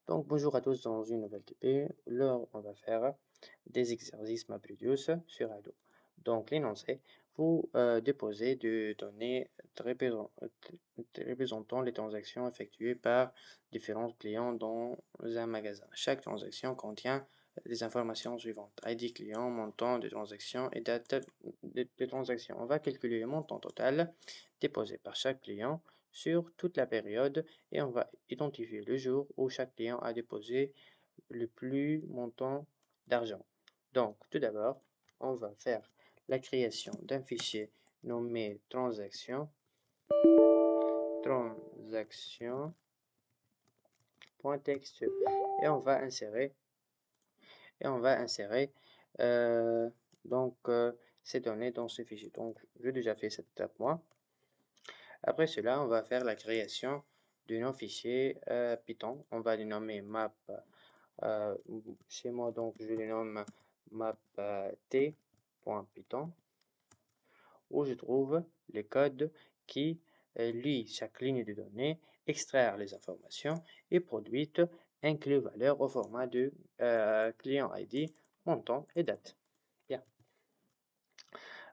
Donc, bonjour à tous dans une nouvelle TP. Là, on va faire des exercices MapReduce sur Hadoop. Donc, l'énoncé, vous déposez des données représentant les transactions effectuées par différents clients dans un magasin. Chaque transaction contient les informations suivantes: ID client, montant de transaction et date de transaction. On va calculer le montant total déposé par chaque client sur toute la période et on va identifier le jour où chaque client a déposé le plus montant d'argent. Donc, tout d'abord, on va faire la création d'un fichier nommé transaction.txt et on va insérer euh, ces données dans ce fichier. Donc, j'ai déjà fait cette étape moi. Après cela, on va faire la création de nos fichiers Python. On va les nommer map. Euh, Chez moi, donc, je le nomme map.t.python, où je trouve le code qui lit chaque ligne de données, extraire les informations et produit un clé valeur au format de client ID, montant et date. Bien.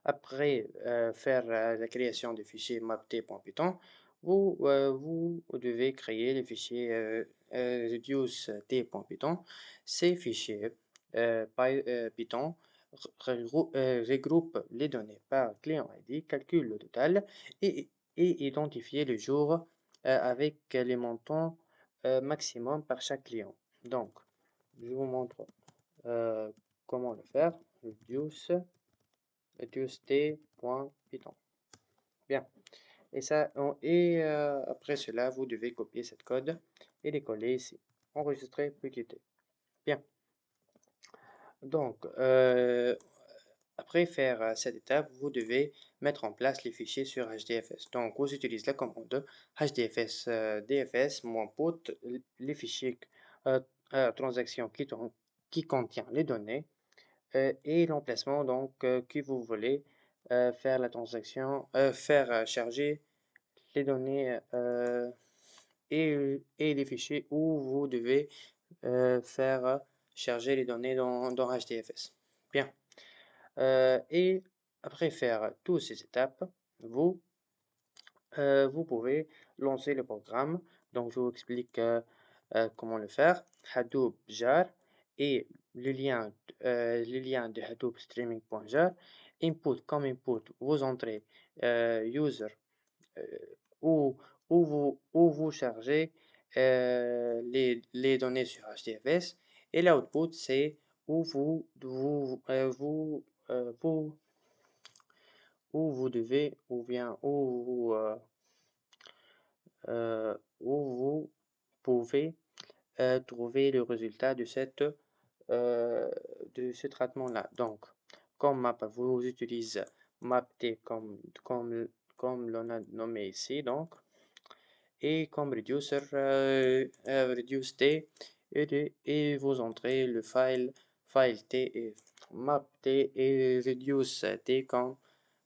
Après faire la création du fichier map.t.python, vous devez créer le fichier reduce.t.python. Ces fichiers Python regroupent les données par client ID, calculent le total et identifient le jour avec les montants maximum par chaque client. Donc, je vous montre comment le faire. Reduce.t.python. Bien. Après cela, vous devez copier cette code et les coller ici. Enregistrer puis quitter. Bien. Donc, après faire cette étape, vous devez mettre en place les fichiers sur HDFS. Donc, vous utilisez la commande HDFS DFS -put les fichiers transactions qui contient les données et l'emplacement donc que vous voulez faire la transaction, faire charger les données et les fichiers où vous devez faire charger les données dans HDFS. Bien. Et après faire toutes ces étapes, vous pouvez lancer le programme. Donc, je vous explique comment le faire. Hadoop jar et le lien de Hadoop streaming.jar. Input comme input, vous entrez user euh, où, où vous chargez les données sur HDFS et l'output, c'est où vous devez, ou bien où vous pouvez trouver le résultat de ce traitement-là. Donc, comme map, vous utilisez mapT comme l'on a nommé ici, donc, et comme reducer, reduce-t et vous entrez le file t et mapT et reduce-t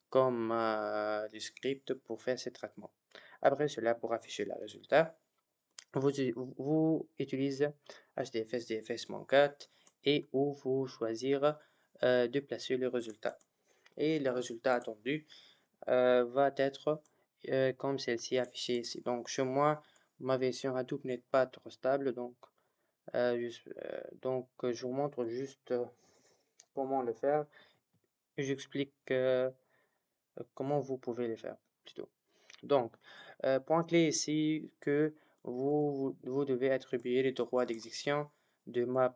comme le script pour faire ces traitements. Après cela, pour afficher le résultat, vous utilisez HDFS DFS-4 et où vous choisir de placer le résultat. Et le résultat attendu va être comme celle-ci affichée ici. Donc chez moi, ma version Hadoop n'est pas trop stable, donc je vous montre juste comment le faire. J'explique comment vous pouvez le faire plutôt. Donc, point clé ici que vous devez attribuer les droits d'exécution de map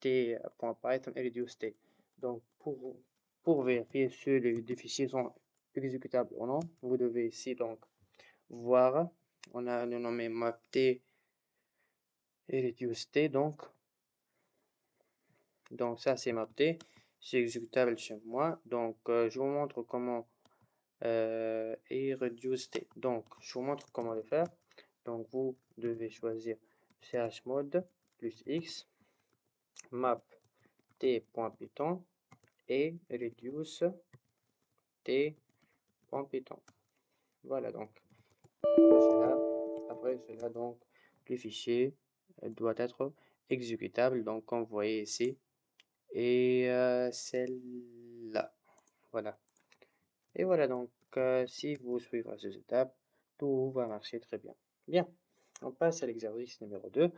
t.python et reduce t. Donc, pour vérifier si les fichiers sont exécutables ou non, vous devez ici donc voir, on a le nommé map t et reduce t, donc ça c'est map t, c'est exécutable chez moi. Donc, je vous montre comment et reduce t. Donc, je vous montre comment le faire. Donc, vous devez choisir chmod plus x map t.python et reduce t.python. Voilà donc. Après cela donc, les fichiers doit être exécutable. Donc, comme vous voyez ici, et celle-là. Voilà. Et voilà, donc, si vous suivrez ces étapes, tout va marcher très bien. Bien, on passe à l'exercice numéro 2.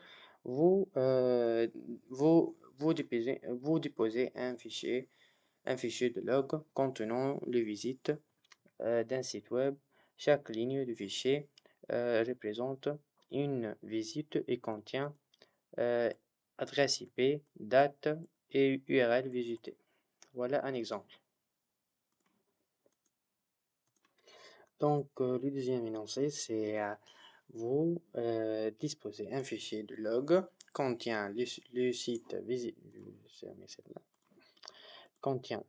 Vous, vous déposez un fichier de log contenant les visites d'un site web. Chaque ligne du fichier représente une visite et contient adresse IP, date et URL visitée. Voilà un exemple. Donc, le deuxième énoncé, c'est vous disposez un fichier de log contient le site contient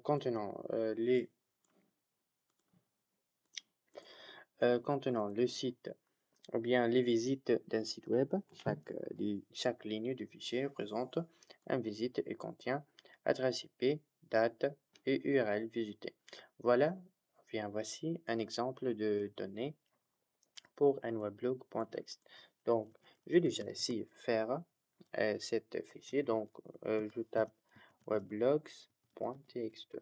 contenant contenant le site ou bien les visites d'un site web. Chaque ligne du fichier représente une visite et contient adresse IP, date et URL visitée. Voilà, voici un exemple de données pour un weblog.txt. Donc, je vais déjà ici faire cet fichier. Donc, je tape weblogs.txt.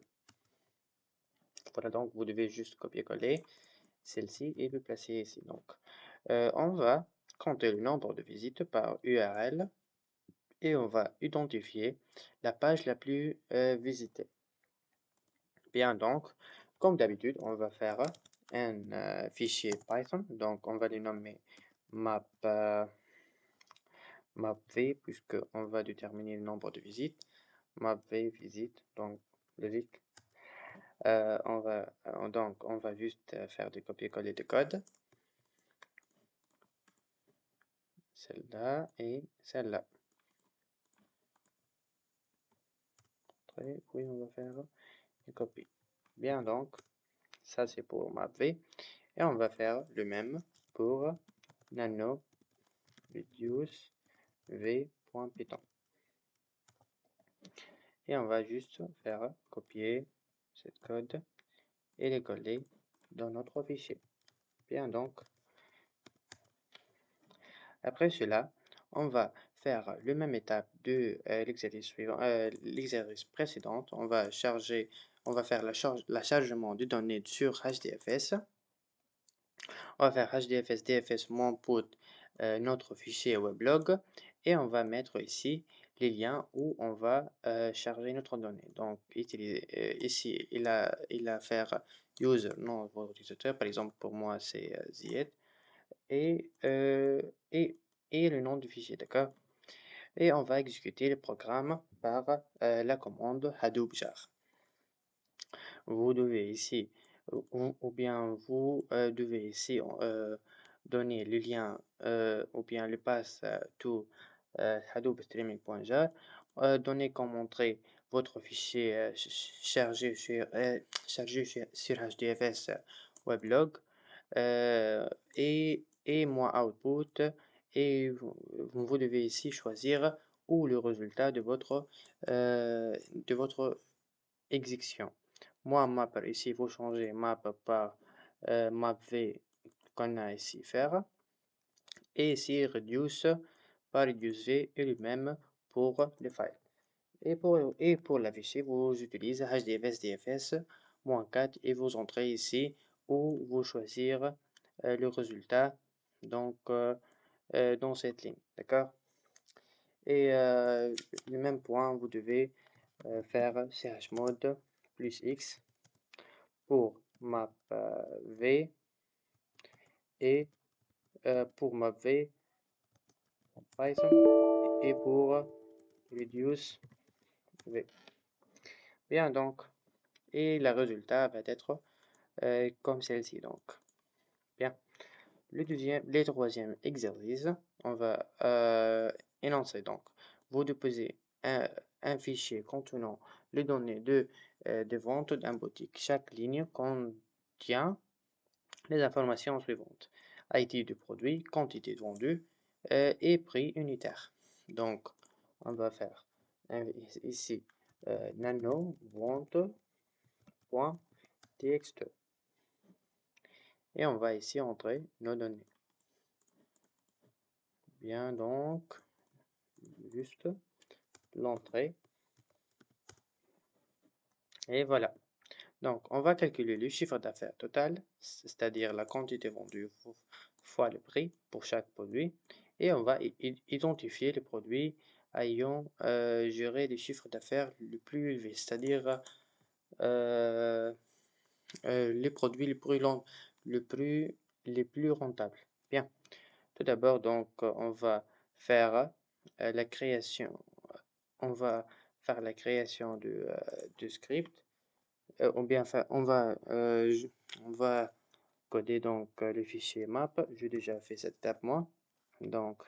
Voilà, donc vous devez juste copier-coller celle-ci et le placer ici. Donc, on va compter le nombre de visites par URL et on va identifier la page la plus visitée. Bien, donc, comme d'habitude, on va faire un fichier Python. Donc, on va le nommer mapv, puisque on va déterminer le nombre de visites. Mapv visite, donc logique. On va juste faire du copier-coller de code. Celle-là et celle-là. Oui, on va faire une copie. Bien, donc, ça c'est pour mapv. Et on va faire le même pour nano reduce v.python. Et on va juste faire copier cette code et les coller dans notre fichier. Bien, donc, après cela, on va faire le même étape de l'exercice suivant, l'exercice précédent. On va faire la chargement de données sur HDFS. On va faire HDFS DFS put notre fichier weblog et on va mettre ici les liens où on va charger notre donnée. Donc ici il a faire user nom votre utilisateur, par exemple pour moi c'est Zied et, et le nom du fichier, d'accord? Et on va exécuter le programme par la commande hadoop jar. Vous devez ici, ou bien vous devez ici donner le lien ou bien le pass to Hadoop streaming.jar, donner comme entrée votre fichier chargé sur HDFS weblog et moi output et vous devez ici choisir où le résultat de votre exécution. Moi, map ici, il faut changer map par mapv qu'on a ici faire. Et ici, reduce par reduce v est le même pour les files. Et pour l'afficher, vous utilisez HDFS DFS -4 et vous entrez ici où vous choisir le résultat donc dans cette ligne, d'accord? Et le même point, vous devez faire chmod plus x pour mapv et pour mapv Python et pour reduce v. Bien, donc, et le résultat va être comme celle-ci. Donc, bien. Le troisième exercice, on va énoncer. Donc, vous déposez un fichier contenant les données de vente d'un boutique. Chaque ligne contient les informations suivantes: IT du produit, quantité vendue et prix unitaire. Donc, on va faire ici nano vente.txt et on va ici entrer nos données. Bien, donc, juste l'entrée. Et voilà. Donc, on va calculer le chiffre d'affaires total, c'est-à-dire la quantité vendue fois le prix pour chaque produit. Et on va identifier les produits ayant géré le chiffre d'affaires le plus élevé, c'est-à-dire euh, les produits le plus, les plus rentables. Bien. Tout d'abord, donc, on va faire la création. On va faire la création de script. Ou bien, enfin, on va coder donc le fichier map. J'ai déjà fait cette étape moi. Donc,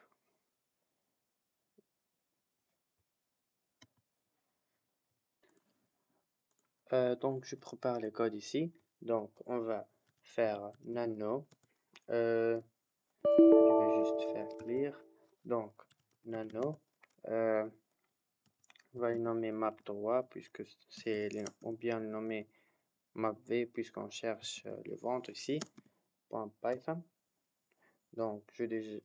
je prépare le code ici. Donc, on va faire nano. Je vais juste faire clear. Donc, nano. euh, on va le nommer map3 puisque ou bien le nommer mapv puisqu'on cherche le ventre ici. .python. Donc, je vais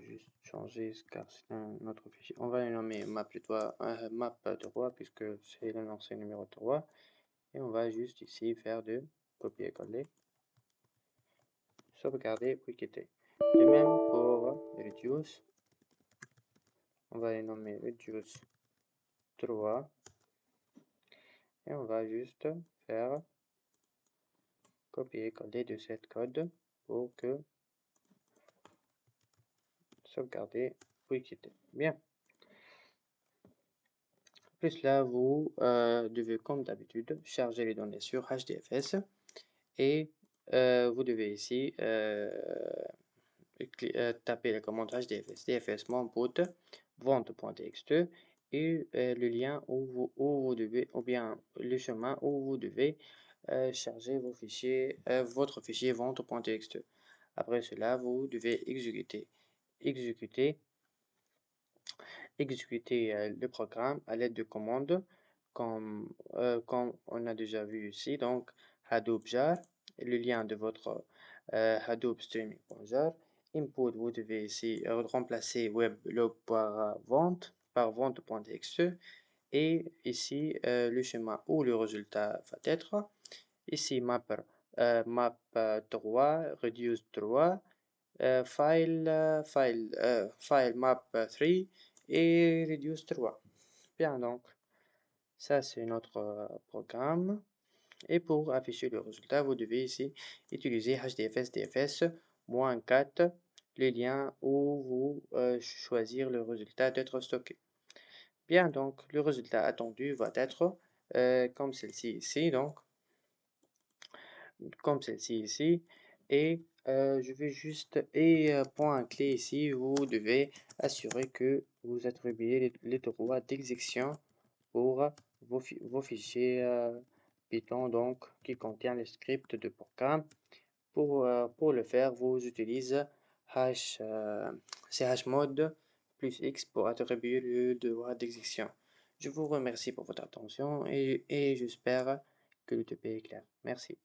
juste changer car c'est un autre fichier. On va le nommer map3 puisque c'est le l'ancien numéro 3. Et on va juste ici faire de copier-coller, sauvegarder, puis quitter. De même pour reduce. On va le nommer reduce 3. Et on va juste faire copier-coller de cette code pour que sauvegarder, puis quitter. Bien. Plus là, vous devez, comme d'habitude, charger les données sur HDFS et vous devez ici taper la commande HDFS, DFS monput vente.txt et le lien où vous devez, ou bien le chemin où vous devez charger vos fichiers, votre fichier vente.txt. Après cela, vous devez exécuter le programme à l'aide de commandes comme on a déjà vu ici. Donc, Hadoop jar, le lien de votre Hadoop streaming.jar. Input, vous devez ici remplacer weblog par vente.txt. Et ici, le schéma où le résultat va être. Ici, map 3, reduce 3, file map3 et reduce 3. Bien, donc, ça c'est notre programme. Et pour afficher le résultat, vous devez ici utiliser HDFS DFS -4, les liens où vous choisir le résultat d'être stocké. Bien, donc, le résultat attendu va être comme celle-ci ici, donc, comme celle-ci ici. Et je vais juste, point clé ici, vous devez assurer que vous attribuez les droits d'exécution pour vos fichiers Python donc, qui contient le script de programme. Pour le faire, vous utilisez chmod plus x pour attribuer le droit d'exécution. Je vous remercie pour votre attention et j'espère que le TP est clair. Merci.